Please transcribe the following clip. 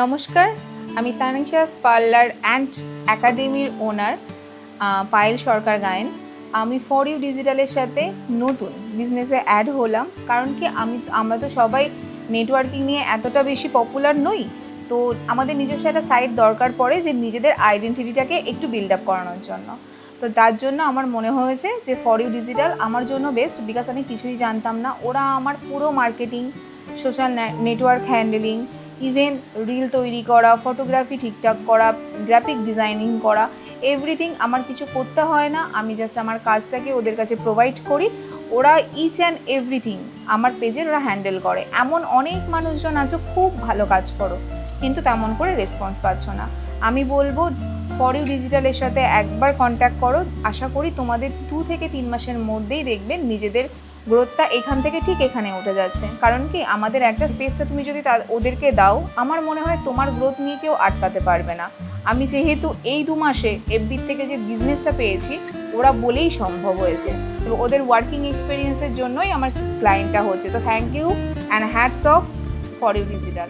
নমস্কার, আমি Tanisha's parlour and একাডেমির ওনার পায়েল সরকার গায়েন। আমি ফর ইউ ডিজিটালের সাথে নতুন বিজনেসে অ্যাড হলাম, কারণ কি আমরা তো সবাই নেটওয়ার্কিং নিয়ে এতটা বেশি পপুলার নই। তো আমাদের নিজস্ব একটা সাইট দরকার পড়ে যে নিজেদের আইডেন্টিটিটাকে একটু বিল্ড আপ করানোর জন্য। তো তার জন্য আমার মনে হয়েছে যে ফর ইউ ডিজিটাল আমার জন্য বেস্ট, বিকজ আমি কিছুই জানতাম না। ওরা আমার পুরো marketing, social network handling, even reel তৈরি করা, ফটোগ্রাফি ঠিকঠাক করা, গ্রাফিক ডিজাইনিং করা, এভরিথিং আমার কিছু করতে হয় না। আমি জাস্ট আমার কাজটাকে ওদের কাছে প্রোভাইড করি, ওরা ইচ অ্যান্ড এভরিথিং আমার পেজের ওরা হ্যান্ডেল করে। এমন অনেক মানুষজন আছো খুব ভালো কাজ করো, কিন্তু তেমন করে রেসপন্স পাচ্ছ না। আমি বলবো ফর ইউ ডিজিটালের সাথে একবার কন্ট্যাক্ট করো। আশা করি তোমাদের 2 থেকে 3 মাসের মধ্যেই দেখবেন নিজেদের গ্রোথটা এখান থেকে ঠিক এখানে উঠে যাচ্ছে। কারণ কি আমাদের একটা স্পেসটা তুমি যদি ওদেরকে দাও, আমার মনে হয় তোমার গ্রোথ নিয়ে কেউ আটকাতে পারবে না। আমি যেহেতু এই 2 মাসে এফবি থেকে যে বিজনেসটা পেয়েছি, ওরা বলেই সম্ভব হয়েছে। তো ওদের ওয়ার্কিং এক্সপিরিয়েন্সের জন্যই আমার ক্লায়েন্টটা হচ্ছে। তো thank you and hats off for you digital.